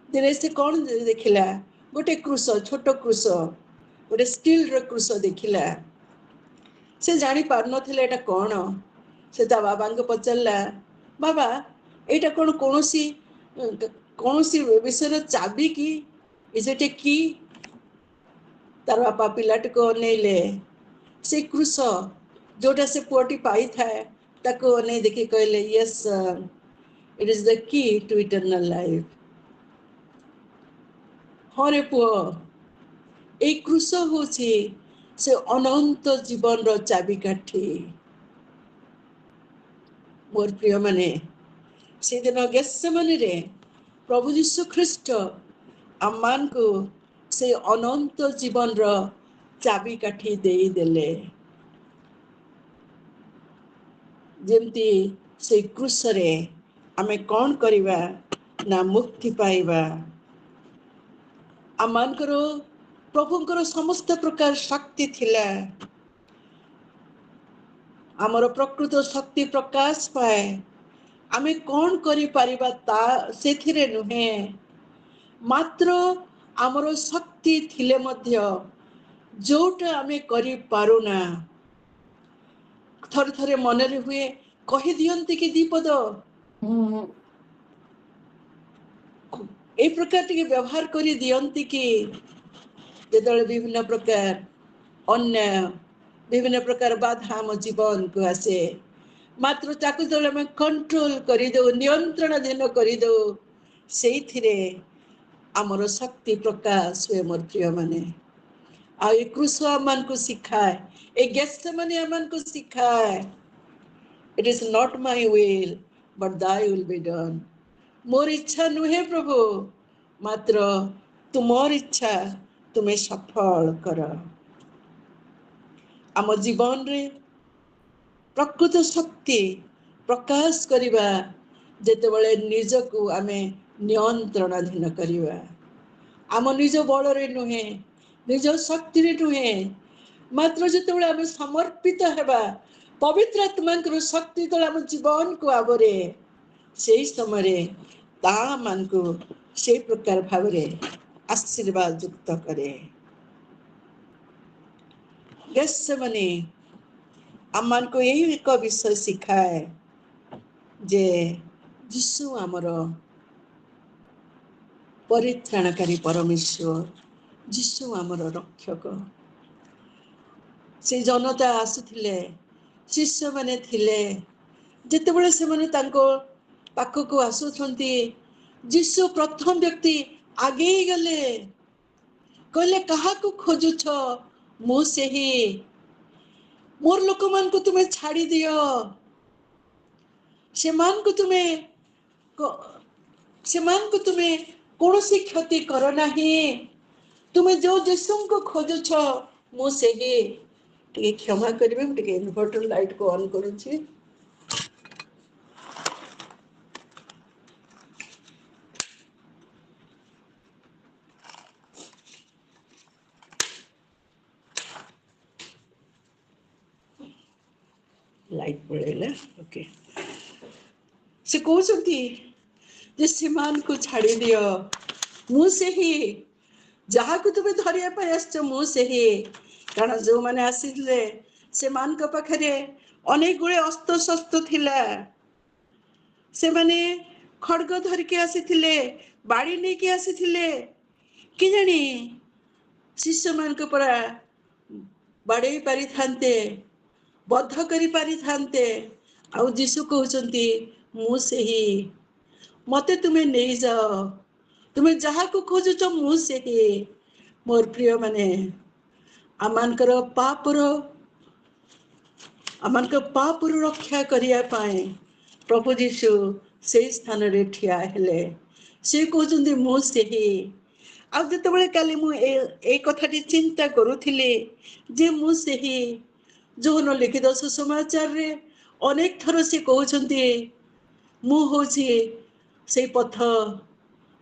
ଦିନେ ସେ କଣ ଦେଖିଲା? ଗୋଟେ କ୍ରୁଶ, ଛୋଟ କ୍ରୁଶ, ଗୋଟେ ଷ୍ଟିଲର କ୍ରୁଶ ଦେଖିଲା। ସେ ଜାଣି ପାରୁନଥିଲା ଏଇଟା କଣ। ସେ ତା ବାବାଙ୍କୁ ପଚାରିଲା, ବାବା ଏଇଟା କଣ କୌଣସି ବିଷୟରେ ଚାବି କି? ଇଜ ଇଟ୍ ଏ କି? ତାର ବାପା ପିଲାଟିକୁ ଅନେଇଲେ। ସେ କ୍ରୁଶ ଯୋଉଟା ସେ ପୁଅଟି ପାଇଥାଏ ତାକୁ ଅନେଇ ଦେଖି କହିଲେ, Yes sir, eat is the କି ଟୁ ଇଟର୍ନାଲ ଲାଇଫ। ହଁ ରେ ପୁଅ, ଏଇ କ୍ରୁଶ ହଉଛି ସେ ଅନନ୍ତ ଜୀବନର ଚାବିକାଠି। ମୋର ପ୍ରିୟ ମାନେ, ସେଦିନ ଗେଥସେମନିରେ ପ୍ରଭୁ ଯୀଶୁ ଖ୍ରୀଷ୍ଟ ଆମମାନଙ୍କୁ ସେ ଅନନ୍ତ ଜୀବନର ଚାବିକାଠି ଦେଇଦେଲେ। ଯେମିତି ସେଇ କ୍ରୁଶରେ ଆମେ କଣ କରିବା ନା ମୁକ୍ତି ପାଇବା। ଆମମାନଙ୍କର ପ୍ରଭୁଙ୍କର ସମସ୍ତ ପ୍ରକାର ଶକ୍ତି ଥିଲା। ଆମର ପ୍ରକୃତ ଶକ୍ତି ପ୍ରକାଶ ପାଏ ଆମେ କଣ କରିପାରିବା ତା ସେଥିରେ ନୁହେଁ, ମାତ୍ର ଆମର ଶକ୍ତି ଥିଲେ ମଧ୍ୟ ଯୋଉଟା ଆମେ କରିପାରୁନା, ଥରେ ଥରେ ମନରେ ହୁଏ କହିଦିଅନ୍ତି କି ଦିପଦ, ଏଇ ପ୍ରକାର ଟିକେ ବ୍ୟବହାର କରି ଦିଅନ୍ତି କି? ଯେତେବେଳେ ବିଭିନ୍ନ ପ୍ରକାର ଅନ୍ୟାୟ, ବିଭିନ୍ନ ପ୍ରକାର ବାଧା ଆମ ଜୀବନକୁ ଆସେ, ମାତ୍ର ତାକୁ ଯେତେବେଳେ ଆମେ କଣ୍ଟ୍ରୋଲ କରିଦଉ, ନିୟନ୍ତ୍ରଣାଧୀନ କରିଦଉ, ସେଇଥିରେ ଆମର ଶକ୍ତି ପ୍ରକାଶ ହୁଏ। ମୋର ପ୍ରିୟ ମାନେ, ଆଉ ଏ କ୍ରୁଶ ଆମମାନଙ୍କୁ ଶିଖାଏ, ଏ ଗେଥସେମନି ଆମମାନଙ୍କୁ ଶିଖାଏ, it is not my will but thy will be done. ମୋର ଇଚ୍ଛା ନୁହେଁ ପ୍ରଭୁ, ମାତ୍ର ତୁମର ଇଚ୍ଛା ତୁମେ ସଫଳ କର। ଆମ ଜୀବନରେ ପ୍ରକୃତ ଶକ୍ତି ପ୍ରକାଶ କରିବା ଯେତେବେଳେ ନିଜକୁ ଆମେ ନିୟନ୍ତ୍ରଣାଧୀନ କରିବା, ଆମ ନିଜ ବଳରେ ନୁହେଁ, ନିଜ ଶକ୍ତିରେ ନୁହେଁ, ମାତ୍ର ଯେତେବେଳେ ଆମେ ସମର୍ପିତ ହେବା ପବିତ୍ର ଆତ୍ମାଙ୍କର ଶକ୍ତି ଯେତେବେଳେ ଆମ ଜୀବନକୁ ଆବରେ, ସେଇ ସମୟରେ ତା ମାନଙ୍କୁ ସେଇ ପ୍ରକାର ଭାବରେ ଆଶୀର୍ବାଦ ଯୁକ୍ତ କରେ। ଗେଥସେମନି ଆମମାନଙ୍କୁ ଏଇ ଏକ ବିଷୟ ଶିଖାଏ ଯେ ଯୀଶୁ ଆମର ପରିତ୍ରାଣକାରୀ ପରମେଶ୍ୱର, ଯୀଶୁ ଆମର ରକ୍ଷକ। ସେ ଜନତା ଆସୁଥିଲେ, ଶିଷ୍ୟମାନେ ଥିଲେ, ଯେତେବେଳେ ସେମାନେ ତାଙ୍କ ପାଖକୁ ଆସୁଛନ୍ତି, ଯୀଶୁ ପ୍ରଥମ ବ୍ୟକ୍ତି ଆଗେଇ ଗଲେ, କହିଲେ କାହାକୁ ଖୋଜୁଛ? ମୁଁ ସେହି, ମୋର ଲୋକମାନଙ୍କୁ ତୁମେ ଛାଡ଼ି ଦିଅ, ସେମାନଙ୍କୁ ତୁମେ କୌଣସି କ୍ଷତି କର ନାହିଁ। ତୁମେ ଯୋଉ ଯୀଶୁଙ୍କୁ ଖୋଜୁଛ ମୁଁ ସେହି ଟିକେ କ୍ଷମା କରିବେ, ମୁଁ ଟିକେ ଇନଭର୍ଟର ଲାଇଟ୍କୁ ଅନ୍ କରୁଛି। ଲାଇଟ୍ ପଳେଇଲା। ଓକେ, ସେ କହୁଛନ୍ତି ଯେ ସେମାନଙ୍କୁ ଛାଡ଼ି ଦିଅ, ମୁଁ ସେହି ଯାହାକୁ ତୁମେ ଧରିବା ପାଇଁ ଆସିଛ, ମୁଁ ସେହି। କାରଣ ଯେଉଁମାନେ ଆସିଥିଲେ ସେମାନଙ୍କ ପାଖରେ ଅନେକ ଗୁଡ଼ିଏ ଅସ୍ତ୍ରଶସ୍ତ୍ର ଥିଲା। ସେମାନେ ଖଡ୍ଗ ଧରିକି ଆସିଥିଲେ, ବାଡ଼ି ନେଇକି ଆସିଥିଲେ। କେଜାଣି ଶିଷ୍ୟମାନଙ୍କୁ ପରା ବାଡ଼େଇ ପାରିଥାନ୍ତେ, ବଦ୍ଧ କରି ପାରିଥାନ୍ତେ। ଆଉ ଯୀଶୁ କହୁଛନ୍ତି ମୁଁ ସେହି, ମତେ ତୁମେ ନେଇଯାଅ, ତୁମେ ଯାହାକୁ ଖୋଜୁଛ ମୁଁ ସେହି। ମୋର ପ୍ରିୟ ମାନେ, ଆମମାନଙ୍କ ପାପରୁ ରକ୍ଷା କରିବା ପାଇଁ ପ୍ରଭୁ ଯୀଶୁ ସେଇ ସ୍ଥାନରେ ଠିଆ ହେଲେ। ସେ କହୁଛନ୍ତି ମୁଁ ସେହି। ଆଉ ଯେତେବେଳେ କାଲି ମୁଁ ଏଇ କଥାଟି ଚିନ୍ତା କରୁଥିଲି ଯେ ମୁଁ ସେହି, ଯୋଉନ ଲିଖିତ ସୁସମାଚାରରେ ଅନେକ ଥର ସେ କହୁଛନ୍ତି ମୁଁ ହଉଛି ସେଇ ପଥ,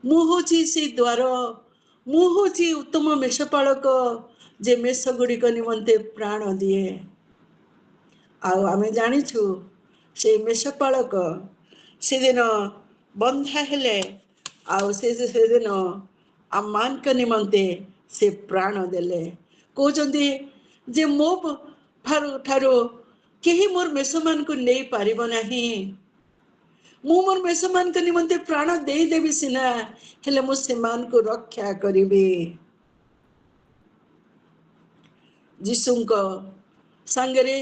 ମୁଁ ହଉଛି ସେଇ ଦ୍ୱାର, ମୁଁ ହଉଛି ଉତ୍ତମ ମେଷପାଳକ, ଯେ ମେଷ ଗୁଡ଼ିକ ନିମନ୍ତେ ପ୍ରାଣ ଦିଏ। ଆଉ ଆମେ ଜାଣିଛୁ ସେଇ ମେଷପାଳକ ସେଦିନ ବନ୍ଧା ହେଲେ, ଆଉ ସେଦିନ ଆମମାନଙ୍କ ନିମନ୍ତେ ସେ ପ୍ରାଣ ଦେଲେ। କହୁଛନ୍ତି ଯେ ମୋ ଠାରୁ କେହି ମୋର ମେଷମାନଙ୍କୁ ନେଇ ପାରିବ ନାହିଁ। ମୁଁ ମୋର ମେଷମାନଙ୍କ ନିମନ୍ତେ ପ୍ରାଣ ଦେଇଦେବି ସିନା, ହେଲେ ମୁଁ ସେମାନଙ୍କୁ ରକ୍ଷା କରିବି। ଯୀଶୁଙ୍କ ସାଙ୍ଗରେ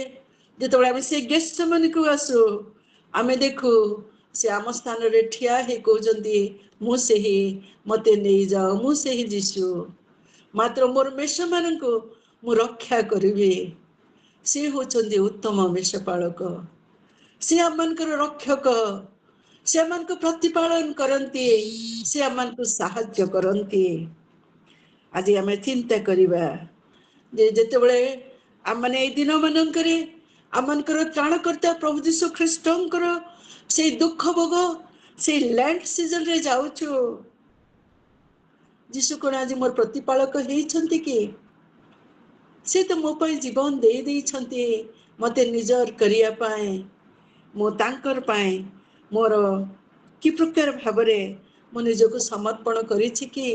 ଯେତେବେଳେ ଆମେ ସେ ଗେଥସେମନିକୁ ଆସୁ, ଆମେ ଦେଖୁ ସେ ଆମ ସ୍ଥାନରେ ଠିଆ ହେଇ କହୁଛନ୍ତି ମୁଁ ସେହି, ମତେ ନେଇଯାଅ, ମୁଁ ସେହି ଯୀଶୁ। ମାତ୍ର ମୋର ମେଷମାନଙ୍କୁ ମୁଁ ରକ୍ଷା କରିବି। ସେ ହଉଛନ୍ତି ଉତ୍ତମ ମେଷପାଳକ, ସେ ଆମମାନଙ୍କର ରକ୍ଷକ, ସେ ଆମମାନଙ୍କୁ ପ୍ରତିପାଳନ କରନ୍ତି, ସେ ଆମମାନଙ୍କୁ ସାହାଯ୍ୟ କରନ୍ତି। ଆଜି ଆମେ ଚିନ୍ତା କରିବା ଯେ ଯେତେବେଳେ ଆମମାନେ ଏଇ ଦିନ ମାନଙ୍କରେ ଆମମାନଙ୍କର ତ୍ରାଣକର୍ତ୍ତା ପ୍ରଭୁ ଯୀଶୁ ଖ୍ରୀଷ୍ଟଙ୍କର ସେଇ ଦୁଃଖ ଭୋଗ, ସେଇ ଲେଣ୍ଟ ସିଜନରେ ଯାଉଛୁ, ଯୀଶୁ କଣ ଆଜି ମୋର ପ୍ରତିପାଳକ ହେଇଛନ୍ତି କି? ସେ ତ ମୋ ପାଇଁ ଜୀବନ ଦେଇ ଦେଇଛନ୍ତି ମତେ ନିଜର କରିବା ପାଇଁ। ମୁଁ ତାଙ୍କର ପାଇଁ ମୋର କି ପ୍ରକାର ଭାବରେ ମୁଁ ନିଜକୁ ସମର୍ପଣ କରିଛି କି?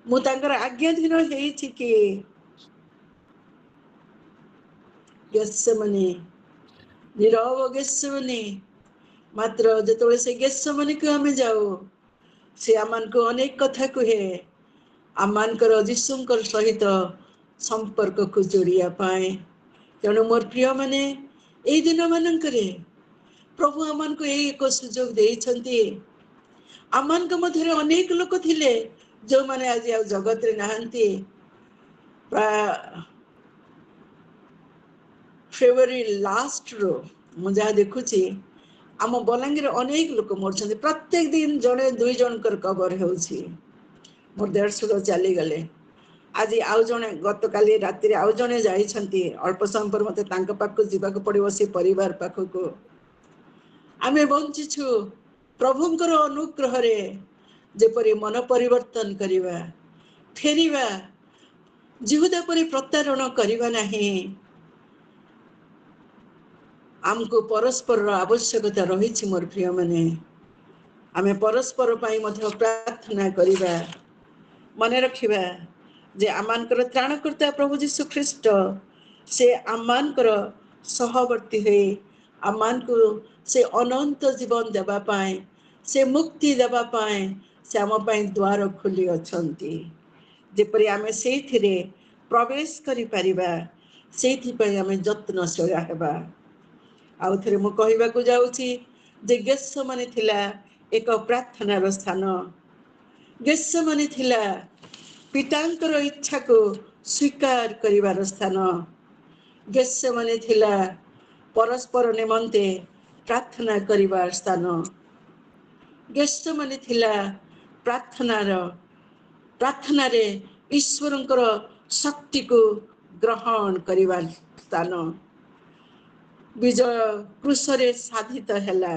ମୁଁ ତାଙ୍କର ଆଜ୍ଞାଧୀନ ହେଇଛି କି? ଗେଥସେମନି, ନୀରବ ଗେଥସେମନି। ମାତ୍ର ଯେତେବେଳେ ସେ ଗେଥସେମନିକୁ ଆମେ ଯାଉ, ସେ ଆମମାନଙ୍କୁ ଅନେକ କଥା କୁହେ, ଆମମାନଙ୍କର ଯୀଶୁଙ୍କର ସହିତ ସମ୍ପର୍କକୁ ଯୋଡ଼ିବା ପାଇଁ। ତେଣୁ ମୋର ପ୍ରିୟ ମାନେ, ଏଇ ଦିନ ମାନଙ୍କରେ ପ୍ରଭୁ ଆମମାନଙ୍କୁ ଏଇ ଏକ ସୁଯୋଗ ଦେଇଛନ୍ତି। ଆମମାନଙ୍କ ମଧ୍ୟରେ ଅନେକ ଲୋକ ଥିଲେ ଯୋଉମାନେ ଆଜି ଆଉ ଜଗତରେ ନାହାନ୍ତି। ଫେବୃଆରୀ ଲାଷ୍ଟରୁ ମୁଁ ଯାହା ଦେଖୁଛି, ଆମ ବଲାଙ୍ଗୀରରେ ଅନେକ ଲୋକ ମରୁଛନ୍ତି। ପ୍ରତ୍ୟେକ ଦିନ ଜଣେ ଦୁଇ ଜଣଙ୍କର କବର ହେଉଛି। ମୋର ଦେଢ଼ଶୁର ଚାଲିଗଲେ। ଆଜି ଆଉ ଜଣେ, ଗତକାଲି ରାତିରେ ଆଉ ଜଣେ ଯାଇଛନ୍ତି। ଅଳ୍ପ ସମୟ ପରେ ମତେ ତାଙ୍କ ପାଖକୁ ଯିବାକୁ ପଡିବ, ସେ ପରିବାର ପାଖକୁ। ଆମେ ବଞ୍ଚିଛୁ ପ୍ରଭୁଙ୍କର ଅନୁଗ୍ରହରେ। ଯେପରି ମନ ପରିବର୍ତ୍ତନ କରିବା, ଫେରିବା, ଯିହୁଦା ପରି ପ୍ରତାରଣ କରିବା ନାହିଁ। ଆମକୁ ପରସ୍ପରର ଆବଶ୍ୟକତା ରହିଛି ମୋର ପ୍ରିୟ ମାନେ। ଆମେ ପରସ୍ପର ପାଇଁ ମଧ୍ୟ ପ୍ରାର୍ଥନା କରିବା। ମନେ ରଖିବା ଯେ ଆମମାନଙ୍କର ତ୍ରାଣକର୍ତ୍ତା ପ୍ରଭୁ ଯୀଶୁ ଖ୍ରୀଷ୍ଟ, ସେ ଆମମାନଙ୍କର ସହବର୍ତ୍ତୀ ହୋଇ ଆମମାନଙ୍କୁ ସେ ଅନନ୍ତ ଜୀବନ ଦେବା ପାଇଁ, ସେ ମୁକ୍ତି ଦେବା ପାଇଁ, ସେ ଆମ ପାଇଁ ଦ୍ୱାର ଖୋଲି ଅଛନ୍ତି। ଯେପରି ଆମେ ସେଇଥିରେ ପ୍ରବେଶ କରିପାରିବା, ସେଇଥିପାଇଁ ଆମେ ଯତ୍ନଶୀଳ ହେବା। ଆଉ ଥରେ ମୁଁ କହିବାକୁ ଯାଉଛି ଯେ ଗେଥସେମନି ଥିଲା ଏକ ପ୍ରାର୍ଥନାର ସ୍ଥାନ। ଗେଥସେମନି ଥିଲା ପିତାଙ୍କର ଇଚ୍ଛାକୁ ସ୍ୱୀକାର କରିବାର ସ୍ଥାନ। ଗେଥସେମନି ଥିଲା ପରସ୍ପର ନିମନ୍ତେ ପ୍ରାର୍ଥନା କରିବା ସ୍ଥାନ। ଗେଥସେମନି ଥିଲା ପ୍ରାର୍ଥନାରେ ଈଶ୍ୱରଙ୍କର ଶକ୍ତିକୁ ग्रहण करवा स्थान विजय क्रूसरे साधित हैला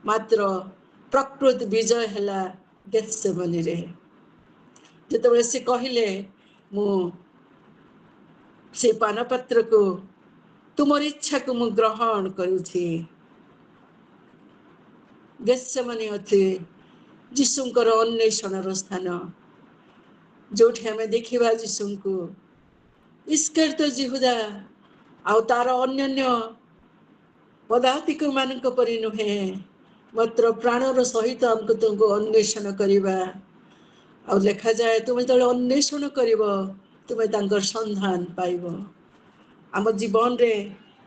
मात्र प्रकृत विजय हैला गेत्सेमनी रे जेतेबेले से कहले मु से पानपत्र को तुमर इच्छा को मु ग्रहण करुछि गेत्सेमनी अछि जीशुंकर अन्वेषण स्थान जो आम देखा जीशु को इस्करियोत यहूदा आउ तार अन्य पदातिक मान परी नुहे मात्र प्राणर सहित आमको तुमको अन्वेषण करवा आ लेखा जाए तुम्हें जो अन्वेषण कर तुम्हें संधान पाइब आम जीवन रे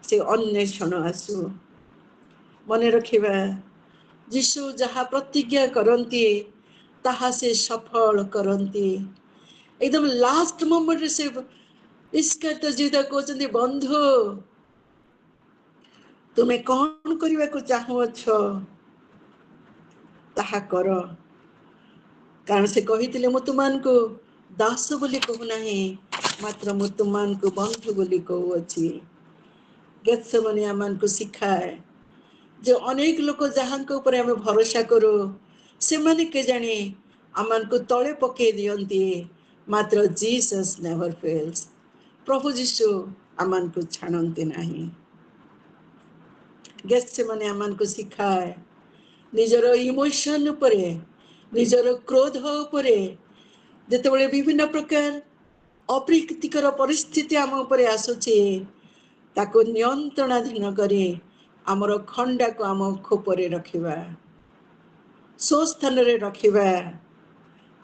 से अन्वेषण आसु मन रखिबा यीशु जहाँ प्रतिज्ञा करती ताहा से सफल करती एकदम लास्ट मोमेंट रे से इस्करियोत यहूदा कहते बंधु तुम्हें कौन करने को चाहुअछ ताहा कर कारण से कही मु तुमको दास बोली कहूना मात्र मु तुमको बंधु बोली कहूअछि गेत्सेमनी आमको शिखाए जो अनेक लोक जहाँ ऊपर आम भरोसा करू से माने के जाने आमको तले पकई दियंती मात्र जीसस नेवर फेल्स प्रभु यीशु आमको छाड़ती नहीं गेत्सेमनी आमको शिखाए निजर इमोशन उपरे निजर क्रोध उपरे जितेबाला विभिन्न प्रकार अप्रीतिकर परिस्थिति आम उपरे आसुची ताको नियंत्रणाधीन करी आमर खंडा को आम खोपरे रखिबा सो स्थान रे रखिबा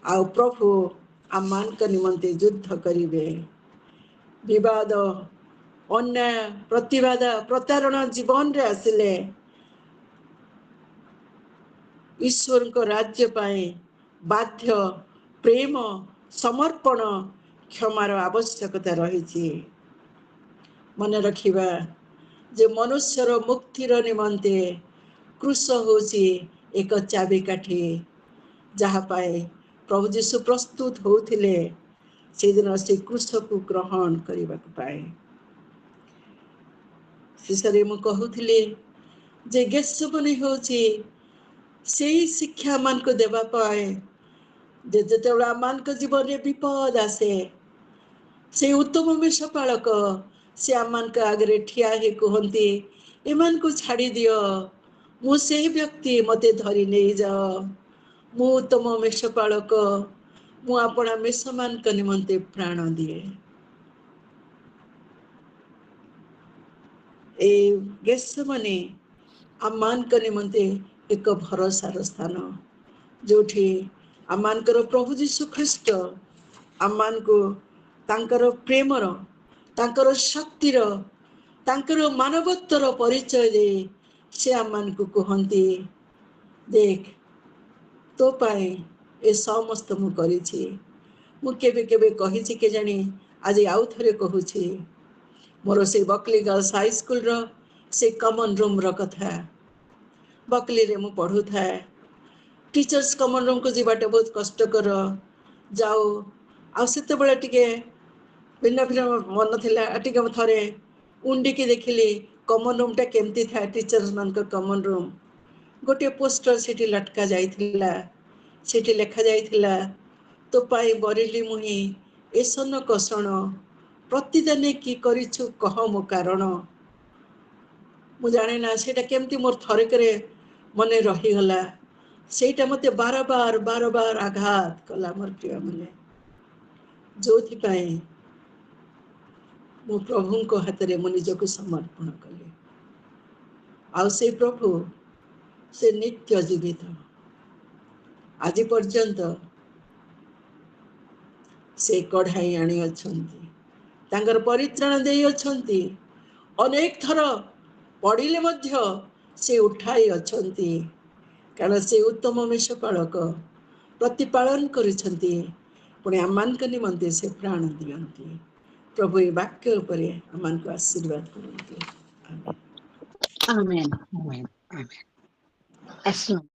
आ प्रभु आम मान निमंते युद्ध करिवे विवाद अन्याय प्रतिवाद प्रतारणा जीवन रे आसिले ईश्वर को राज्य पाए बाध्य प्रेम समर्पण क्षमार आवश्यकता रही मन रखिबा जे मनुष्यर मुक्तिर निमंते क्रूस होची एक चाबिकाठी जहाँ पाए प्रभु यीशु प्रस्तुत होते से दिन से क्रूस को ग्रहण करने पाए शेषे मु कहूली जे गेत्सेमनी होची से शिक्षा मान को देवा पाए जो मान को जीवन में विपद आसे से उत्तम मेषपालक से आम आगे ठिया ही कहती एमान को छाड़ी दियो मु से व्यक्ति मते धरी नहीं जाओ मु उत्तम मेषपालक मु आपणा मेष मान निमंते प्राण दिए ए गेत्सेमनी आम मान निमंते एक भरोसार स्थान जो आमर प्रभु यीशु ख्रीस्ट आम को तांकर प्रेमर तांकर शक्तिर तांकर मानवत्वर परिचय दे से आम को कहती देख तो पाए ए समस्त मु करिछि मु केबे केबे कहिछि के जानी आज आउ थरे कहूछि मोर से बकली गर्ल्स हाई स्कूल रो से कॉमन रूम रो कथा बकली रे मु पढ़ू था टीचर्स कॉमन रूम को जीवाटे बहुत कष्टकर जाओ आते बड़े टे भिन्न भिन्न मन थिला टे थरे उंडिकी देखिली कॉमन रूम टा केमती था टीचर्स मान कॉमन रूम गोटे पोस्टर सेठी लटका जाइथिला सेठी लेखा जाइथिला तो पाई बरिली मुही एसन कषण प्रतिदाने की करिछु कह मो कारण मु जाने ना सेटा केमती मोर थरकरे मने रहीगला सेटा मते बार बार आघात कला मोर प्रिय मने जो मु प्रभु को हाथ में मो निजक समर्पण कले आ से प्रभु से नित्य जीवित आज पर्यंत से कढ़ाई आनी अछंती तांकर परित्राण देई अछंती अनेक थर पड़िले मध्य से उठाई अछंती कारण से उत्तम मेषपालक प्रतिपालन करिसंती पुणे आमक निमंते से प्राण दियंती प्रभु ये वाक्य उपरे आमको आशीर्वाद करंती आमेन आमेन आमेन।